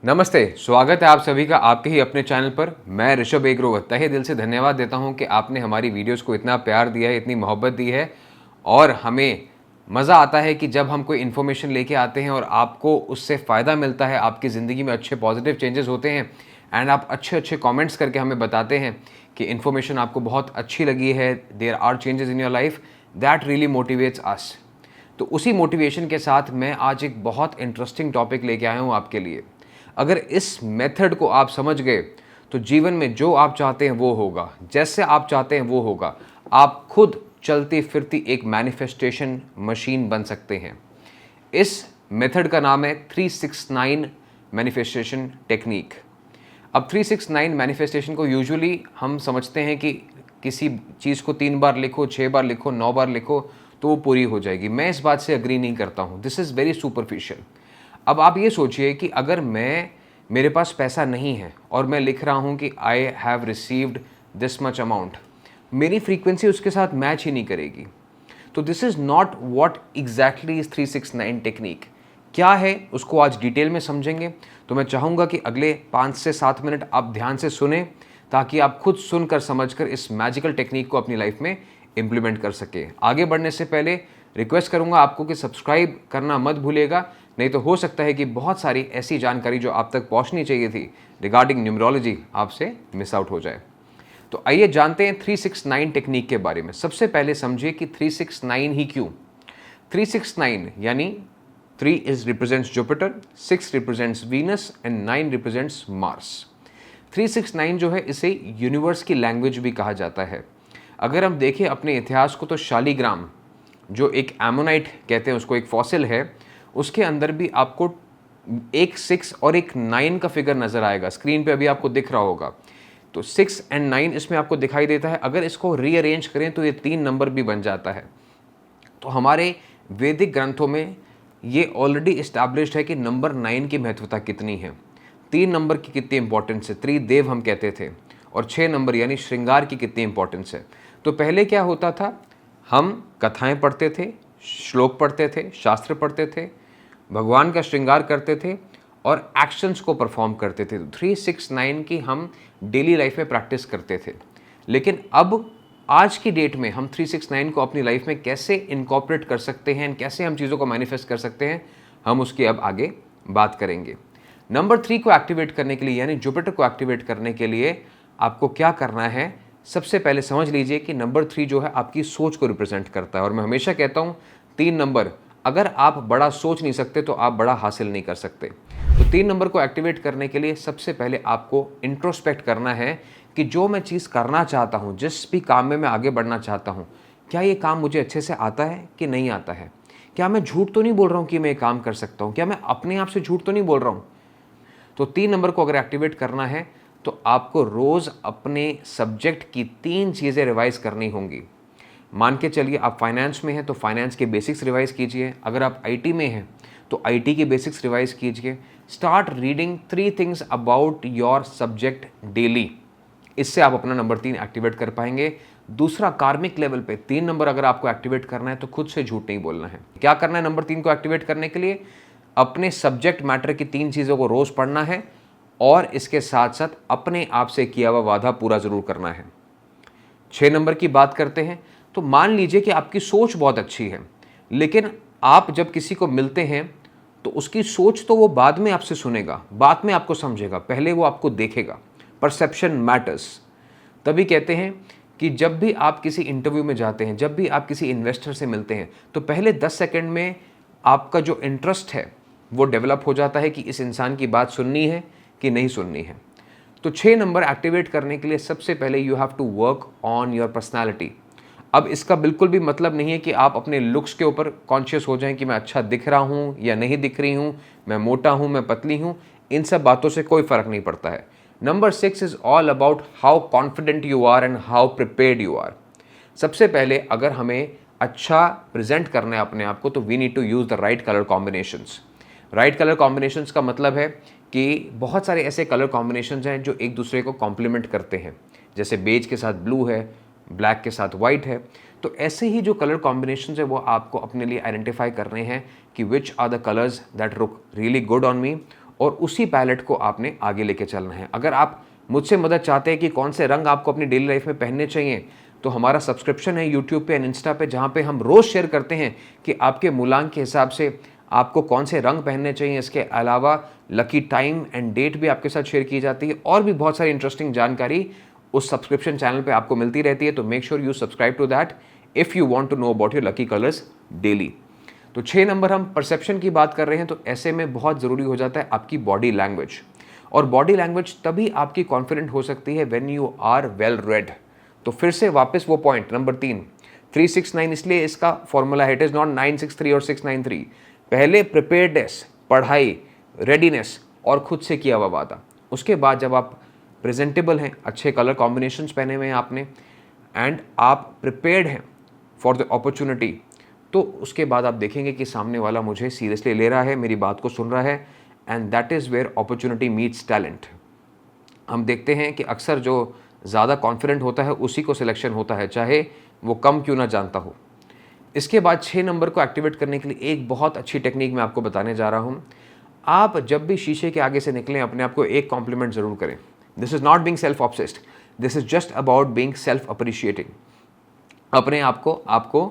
नमस्ते, स्वागत है आप सभी का आपके ही अपने चैनल पर। मैं ऋषभ ए ग्रोवर तहे दिल से धन्यवाद देता हूं कि आपने हमारी वीडियोस को इतना प्यार दिया है, इतनी मोहब्बत दी है और हमें मज़ा आता है कि जब हम कोई इन्फॉर्मेशन लेके आते हैं और आपको उससे फ़ायदा मिलता है, आपकी ज़िंदगी में अच्छे पॉजिटिव चेंजेस होते हैं एंड आप अच्छे अच्छे कमेंट्स करके हमें बताते हैं कि इन्फॉर्मेशन आपको बहुत अच्छी लगी है, there are changes in your life, that really motivates us. तो उसी मोटिवेशन के साथ मैं आज एक बहुत इंटरेस्टिंग टॉपिक लेके आया हूँ आपके लिए। अगर इस मेथड को आप समझ गए तो जीवन में जो आप चाहते हैं वो होगा, जैसे आप चाहते हैं वो होगा। आप खुद चलती फिरती एक मैनिफेस्टेशन मशीन बन सकते हैं। इस मेथड का नाम है 369 मैनिफेस्टेशन टेक्निक। अब 369 मैनिफेस्टेशन को यूजुअली हम समझते हैं कि किसी चीज़ को 3 बार लिखो, 6 बार लिखो, 9 बार लिखो तो वो पूरी हो जाएगी। मैं इस बात से अग्री नहीं करता हूँ। This is very superficial. अब आप ये सोचिए कि अगर मेरे पास पैसा नहीं है और मैं लिख रहा हूँ कि I have received this much amount, मेरी फ्रीक्वेंसी उसके साथ मैच ही नहीं करेगी। तो this is not what exactly is 369 technique. क्या है उसको आज डिटेल में समझेंगे। तो मैं चाहूँगा कि अगले 5 से 7 मिनट आप ध्यान से सुने ताकि आप खुद सुनकर समझकर इस मैजिकल टेक्निक को अपनी लाइफ में इम्प्लीमेंट कर सके। आगे बढ़ने से पहले रिक्वेस्ट करूँगा आपको कि सब्सक्राइब करना मत भूलिएगा, नहीं तो हो सकता है कि बहुत सारी ऐसी जानकारी जो आप तक पहुंचनी चाहिए थी रिगार्डिंग न्यूमरोलॉजी आपसे मिस आउट हो जाए। तो आइए जानते हैं 369 टेक्निक के बारे में। सबसे पहले समझिए कि 369 ही क्यों। 369 यानी 3 is represents Jupiter, 6 represents Venus and 9 represents Mars. 369 जो है इसे यूनिवर्स की लैंग्वेज भी कहा जाता है। अगर हम देखें अपने इतिहास को तो शालिग्राम जो एक एमोनाइट कहते हैं उसको, एक फॉसिल है, उसके अंदर भी आपको एक 6 और एक 9 का फिगर नज़र आएगा। स्क्रीन पे अभी आपको दिख रहा होगा। तो 6 एंड 9 इसमें आपको दिखाई देता है। अगर इसको रीअरेंज करें तो ये 3 नंबर भी बन जाता है। तो हमारे वैदिक ग्रंथों में ये ऑलरेडी इस्टेब्लिश्ड है कि नंबर 9 की महत्वता कितनी है, 3 नंबर की कितनी इंपॉर्टेंस है, त्रिदेव हम कहते थे, और 6 नंबर यानी श्रृंगार की कितनी इंपॉर्टेंस है। तो पहले क्या होता था, हम कथाएं पढ़ते थे, श्लोक पढ़ते थे, शास्त्र पढ़ते थे, भगवान का श्रृंगार करते थे और एक्शंस को परफॉर्म करते थे। तो 369 की हम डेली लाइफ में प्रैक्टिस करते थे। लेकिन अब आज की डेट में हम 369 को अपनी लाइफ में कैसे इनकॉर्पोरेट कर सकते हैं, कैसे हम चीज़ों को मैनिफेस्ट कर सकते हैं, हम उसकी अब आगे बात करेंगे। नंबर 3 को एक्टिवेट करने के लिए यानी जुपिटर को एक्टिवेट करने के लिए आपको क्या करना है, सबसे पहले समझ लीजिए कि नंबर 3 जो है आपकी सोच को रिप्रेजेंट करता है। और मैं हमेशा कहता हूँ 3 नंबर, अगर आप बड़ा सोच नहीं सकते तो आप बड़ा हासिल नहीं कर सकते। तो 3 नंबर को एक्टिवेट करने के लिए सबसे पहले आपको इंट्रोस्पेक्ट करना है कि जो मैं चीज़ करना चाहता हूँ, जिस भी काम में मैं आगे बढ़ना चाहता हूँ, क्या ये काम मुझे अच्छे से आता है कि नहीं आता है। क्या मैं झूठ तो नहीं बोल रहा हूँ कि मैं ये काम कर सकता हूँ, क्या मैं अपने आप से झूठ तो नहीं बोल रहा हूँ। तो 3 नंबर को अगर एक्टिवेट करना है तो आपको रोज़ अपने सब्जेक्ट की 3 चीज़ें रिवाइज करनी होंगी। मान के चलिए आप फाइनेंस में हैं तो फाइनेंस के बेसिक्स रिवाइज कीजिए। अगर आप आईटी में हैं तो आईटी के बेसिक्स रिवाइज कीजिए। Start reading 3 things about your subject daily. इससे आप अपना नंबर 3 एक्टिवेट कर पाएंगे। दूसरा, कार्मिक लेवल पे 3 नंबर अगर आपको एक्टिवेट करना है तो खुद से झूठ नहीं बोलना है। क्या करना है नंबर 3 को एक्टिवेट करने के लिए, अपने सब्जेक्ट मैटर की 3 चीज़ों को रोज़ पढ़ना है और इसके साथ साथ अपने आप से किया हुआ वादा पूरा ज़रूर करना है। 6 नंबर की बात करते हैं तो मान लीजिए कि आपकी सोच बहुत अच्छी है, लेकिन आप जब किसी को मिलते हैं तो उसकी सोच तो वो बाद में आपसे सुनेगा, बाद में आपको समझेगा, पहले वो आपको देखेगा। Perception matters. तभी कहते हैं कि जब भी आप किसी इंटरव्यू में जाते हैं, जब भी आप किसी इन्वेस्टर से मिलते हैं तो पहले 10 सेकंड में आपका जो इंटरेस्ट है वो डेवलप हो जाता है कि इस इंसान की बात सुननी है कि नहीं सुननी है। तो 6 नंबर एक्टिवेट करने के लिए सबसे पहले you have to work on your personality. अब इसका बिल्कुल भी मतलब नहीं है कि आप अपने लुक्स के ऊपर कॉन्शियस हो जाएं कि मैं अच्छा दिख रहा हूं या नहीं दिख रही हूं, मैं मोटा हूं, मैं पतली हूं। इन सब बातों से कोई फर्क नहीं पड़ता है। Number 6 is all about how confident you are and how prepared you are. सबसे पहले अगर हमें अच्छा प्रेजेंट करना है अपने आप को तो we need to use the right colour combinations. Right colour combinations का मतलब है कि बहुत सारे ऐसे कलर कॉम्बिनेशंस हैं जो एक दूसरे को कॉम्प्लीमेंट करते हैं। जैसे बेज के साथ ब्लू है, ब्लैक के साथ वाइट है। तो ऐसे ही जो कलर कॉम्बिनेशंस है वो आपको अपने लिए आइडेंटिफाई करने हैं कि which are the colours that look really good on me और उसी पैलेट को आपने आगे लेके चलना है। अगर आप मुझसे मदद चाहते हैं कि कौन से रंग आपको अपनी डेली लाइफ में पहनने चाहिए, तो हमारा सब्सक्रिप्शन है यूट्यूब पे एंड इंस्टा पे, जहाँ पे हम रोज़ शेयर करते हैं कि आपके मूलांक के हिसाब से आपको कौन से रंग पहनने चाहिए। इसके अलावा लकी टाइम एंड डेट भी आपके साथ शेयर की जाती है और भी बहुत सारी इंटरेस्टिंग जानकारी उस सब्सक्रिप्शन चैनल पे आपको मिलती रहती है। तो make sure you subscribe to that if you want to know about your lucky colours daily. तो 6 नंबर हम परसेप्शन की बात कर रहे हैं, तो ऐसे में बहुत ज़रूरी हो जाता है आपकी बॉडी लैंग्वेज। और बॉडी लैंग्वेज तभी आपकी कॉन्फिडेंट हो सकती है when you are well read. तो फिर से वापस वो पॉइंट नंबर 369, इसलिए इसका फॉर्मूला है, इट इज़ नॉट 963 और 693। पहले प्रिपेयर्डनेस, पढ़ाई, रेडीनेस और खुद से किया हुआ वादा। उसके बाद जब आप प्रेजेंटेबल हैं, अच्छे कलर कॉम्बिनेशंस पहने हुए हैं आपने, एंड आप प्रिपेयर्ड हैं फॉर द अपॉर्चुनिटी, तो उसके बाद आप देखेंगे कि सामने वाला मुझे सीरियसली ले रहा है, मेरी बात को सुन रहा है, and that is where opportunity meets talent. हम देखते हैं कि अक्सर जो ज़्यादा कॉन्फिडेंट होता है उसी को सिलेक्शन होता है, चाहे वो कम क्यों ना जानता हो। इसके बाद 6 नंबर को एक्टिवेट करने के लिए एक बहुत अच्छी टेक्निक मैं आपको बताने जा रहा हूँ। आप जब भी शीशे के आगे से निकलें, अपने आप को एक कॉम्प्लीमेंट ज़रूर करें। This is not being self obsessed, this is just about being self appreciating. अपने आप को आपको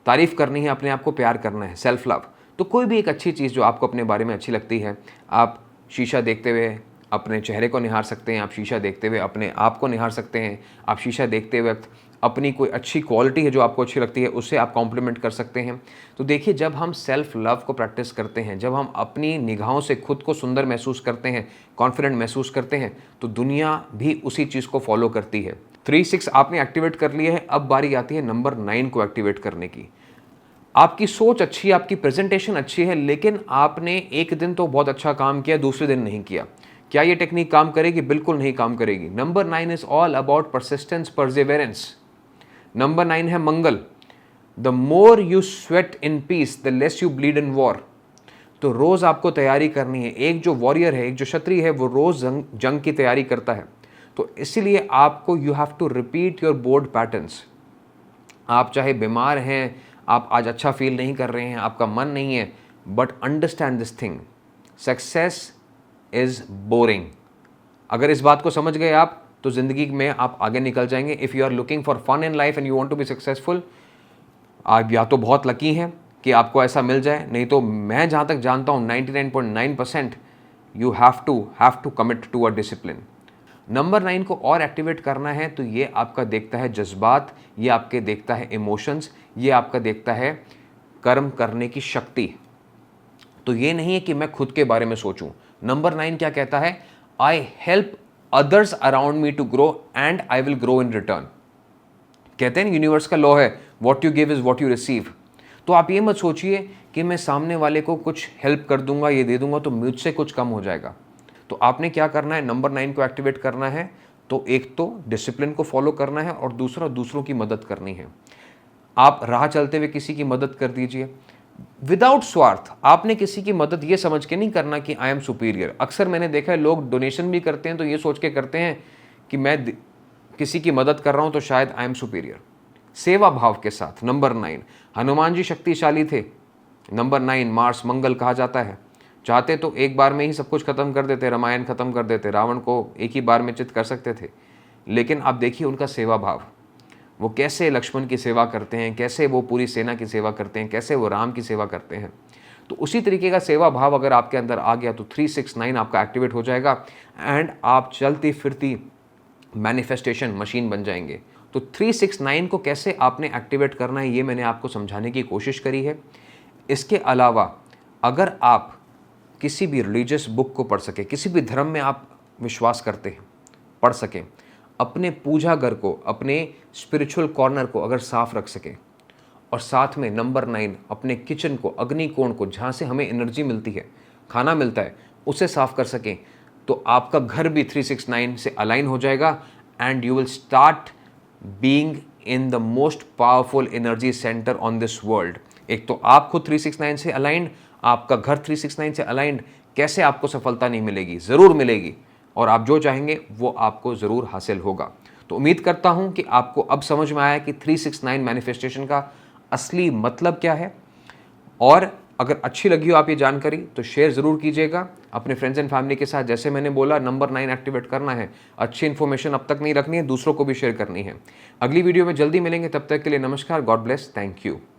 तारीफ़ करनी है, अपने आप को प्यार करना है, सेल्फ लव। तो कोई भी एक अच्छी चीज़ जो आपको अपने बारे में अच्छी लगती है, आप शीशा देखते हुए अपने चेहरे को निहार सकते हैं, आप शीशा देखते हुए अपने आप को निहार सकते हैं, आप शीशा देखते वक्त अपनी कोई अच्छी क्वालिटी है जो आपको अच्छी लगती है उससे आप कॉम्प्लीमेंट कर सकते हैं। तो देखिए, जब हम सेल्फ लव को प्रैक्टिस करते हैं, जब हम अपनी निगाहों से खुद को सुंदर महसूस करते हैं, कॉन्फिडेंट महसूस करते हैं, तो दुनिया भी उसी चीज़ को फॉलो करती है। 3-6 आपने एक्टिवेट कर लिया है, अब बारी आती है नंबर 9 को एक्टिवेट करने की। आपकी सोच अच्छी है, आपकी प्रेजेंटेशन अच्छी है, लेकिन आपने एक दिन तो बहुत अच्छा काम किया, दूसरे दिन नहीं किया। क्या ये टेक्निक काम करेगी? बिल्कुल नहीं काम करेगी। Number 9 is all about persistence, perseverance. Number 9 है मंगल। The more you sweat in peace the less you bleed in war. तो रोज आपको तैयारी करनी है। एक जो वॉरियर है, एक जो क्षत्रिय है, वो रोज जंग की तैयारी करता है। तो इसीलिए आपको you have to repeat your board patterns. आप चाहे बीमार हैं, आप आज अच्छा फील नहीं कर रहे हैं, आपका मन नहीं है, but understand this thing, success is boring. अगर इस बात को समझ गए आप, तो जिंदगी में आप आगे निकल जाएंगे। If you are looking for fun in life and you want to be successful, आप या तो बहुत लकी हैं कि आपको ऐसा मिल जाए, नहीं तो मैं जहाँ तक जानता हूँ 99.9% you have to commit to a discipline. Number 9 को और एक्टिवेट करना है, तो ये आपका देखता है जज्बात, ये आपके देखता है इमोशंस, ये आपका देखता है कर्म करने की शक्ति। तो ये नहीं है कि मैं खुद के बारे में सोचूं। नंबर 9 क्या कहता है? I help others around me to grow and I will grow in return. कहते हैं यूनिवर्स का लॉ है, what you give is what you receive. तो आप ये मत सोचिए कि मैं सामने वाले को कुछ हेल्प कर दूंगा, ये दे दूंगा तो मुझसे कुछ कम हो जाएगा। तो आपने क्या करना है? नंबर 9 को एक्टिवेट करना है, तो एक तो डिसिप्लिन को फॉलो करना है और दूसरा दूसरों की मदद करनी है। आप राह चलते हुए किसी की मदद कर दीजिए विदाउट स्वार्थ। आपने किसी की मदद ये समझ के नहीं करना कि आई एम सुपीरियर। अक्सर मैंने देखा है लोग डोनेशन भी करते हैं तो ये सोच के करते हैं कि मैं किसी की मदद कर रहा हूं तो शायद आई एम सुपीरियर। सेवा भाव के साथ। नंबर 9, हनुमान जी शक्तिशाली थे। नंबर 9 मार्स, मंगल कहा जाता है। चाहते तो एक बार में ही सब कुछ खत्म कर देते, रामायण खत्म कर देते, रावण को एक ही बार में चित कर सकते थे, लेकिन आप देखिए उनका सेवा भाव, वो कैसे लक्ष्मण की सेवा करते हैं, कैसे वो पूरी सेना की सेवा करते हैं, कैसे वो राम की सेवा करते हैं। तो उसी तरीके का सेवा भाव अगर आपके अंदर आ गया तो 369 आपका एक्टिवेट हो जाएगा एंड आप चलती फिरती मैनिफेस्टेशन मशीन बन जाएंगे। तो 369 को कैसे आपने एक्टिवेट करना है ये मैंने आपको समझाने की कोशिश करी है। इसके अलावा अगर आप किसी भी रिलीजियस बुक को पढ़ सके, किसी भी धर्म में आप विश्वास करते हैं, पढ़ सकें, अपने पूजा घर को, अपने स्पिरिचुअल कॉर्नर को अगर साफ रख सकें, और साथ में नंबर 9 अपने किचन को, अग्निकोण को, जहाँ से हमें एनर्जी मिलती है, खाना मिलता है, उसे साफ कर सकें, तो आपका घर भी 369 से अलाइन हो जाएगा and you will start being in the most powerful energy centre on this world. एक तो आप खुद 369 से अलाइंड, आपका घर 369 से अलाइंड। कैसे आपको सफलता नहीं मिलेगी? ज़रूर मिलेगी, और आप जो चाहेंगे वो आपको ज़रूर हासिल होगा। तो उम्मीद करता हूं कि आपको अब समझ में आया कि 369 मैनिफेस्टेशन का असली मतलब क्या है और अगर अच्छी लगी हो आप ये जानकारी तो शेयर ज़रूर कीजिएगा अपने फ्रेंड्स एंड फैमिली के साथ। जैसे मैंने बोला, नंबर 9 एक्टिवेट करना है। अच्छी इन्फॉर्मेशन अब तक नहीं रखनी है, दूसरों को भी शेयर करनी है। अगली वीडियो में जल्दी मिलेंगे, तब तक के लिए नमस्कार, गॉड ब्लेस, थैंक यू।